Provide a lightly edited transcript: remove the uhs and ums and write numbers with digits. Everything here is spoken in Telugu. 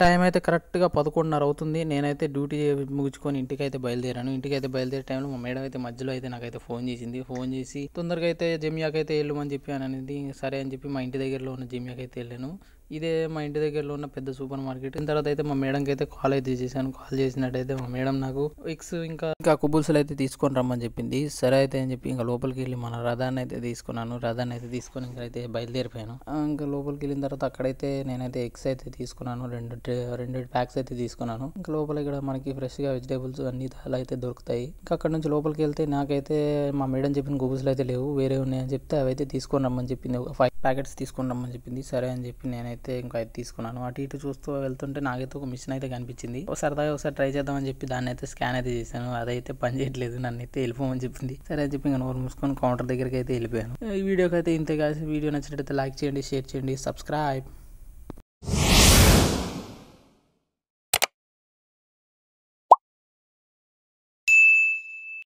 టైం అయితే కరెక్ట్గా 11:30 అవుతుంది. నేనైతే డ్యూటీ ముగించుకొని ఇంటికైతే బయలుదేరాను. ఇంటికైతే బయలుదేరే టైంలో మా మేడం అయితే మధ్యలో అయితే నాకైతే ఫోన్ చేసింది. ఫోన్ చేసి తొందరగా అయితే జమియాకి అయితే వెళ్ళమని చెప్పి అని అనేది. సరే అని చెప్పి మా ఇంటి దగ్గరలో ఉన్న జమియాకి అయితే వెళ్ళాను. ఇదే మా ఇంటి దగ్గరలో ఉన్న పెద్ద సూపర్ మార్కెట్. దీని తర్వాత అయితే మా మేడంకి అయితే కాల్ అయితే చేశాను. కాల్ చేసినట్టయితే మా మేడం నాకు ఎగ్స్ ఇంకా కుబుల్స్లు అయితే తీసుకొని రమ్మని చెప్పింది. సరే అయితే అని చెప్పి ఇంకా లోపలికి వెళ్ళి మన రథాన్ని అయితే తీసుకున్నాను. రథాన్ని అయితే తీసుకొని ఇంకా అయితే బయలుదేరిపోయాను. ఇంకా లోపలికి వెళ్ళిన తర్వాత అక్కడైతే నేనైతే ఎగ్స్ అయితే తీసుకున్నాను. రెండు ప్యాక్స్ అయితే తీసుకున్నాను. ఇంకా లోపల ఇక్కడ మనకి ఫ్రెష్గా వెజిటేబుల్స్ అన్ని అలా అయితే దొరుకుతాయి. ఇంకా అక్కడ నుంచి లోపలికి వెళ్తే నాకైతే మా మేడం చెప్పిన కుబుల్స్లు అయితే లేవు, వేరే ఉన్నాయని చెప్తే అవి అయితే తీసుకొని రమ్మని చెప్పింది. ఒక 5 ప్యాకెట్స్ తీసుకొని రమ్మని చెప్పింది. సరే అని చెప్పి నేనైతే ఇంకా అయితే తీసుకున్నాను. అటు ఇటు చూస్తూ వెళ్తుంటే నాకైతే ఒక మిషన్ అయితే కనిపించింది. సరదాగా ఒకసారి ట్రై చేద్దామని చెప్పి దాన్ని అయితే స్కాన్ అయితే చేశాను. అదైతే పని చేయట్లేదు. నన్ను అయితే వెళ్ళిపోమని చెప్పింది. సరే అని చెప్పి ఇంకా నోరు మూసుకొని కౌంటర్ దగ్గరికి అయితే వెళ్ళిపోయాను. ఈ వీడియోకి అయితే ఇంతే కాదు. వీడియో నచ్చినట్లయితే లైక్ చేయండి, షేర్ చేయండి, సబ్స్క్రైబ్.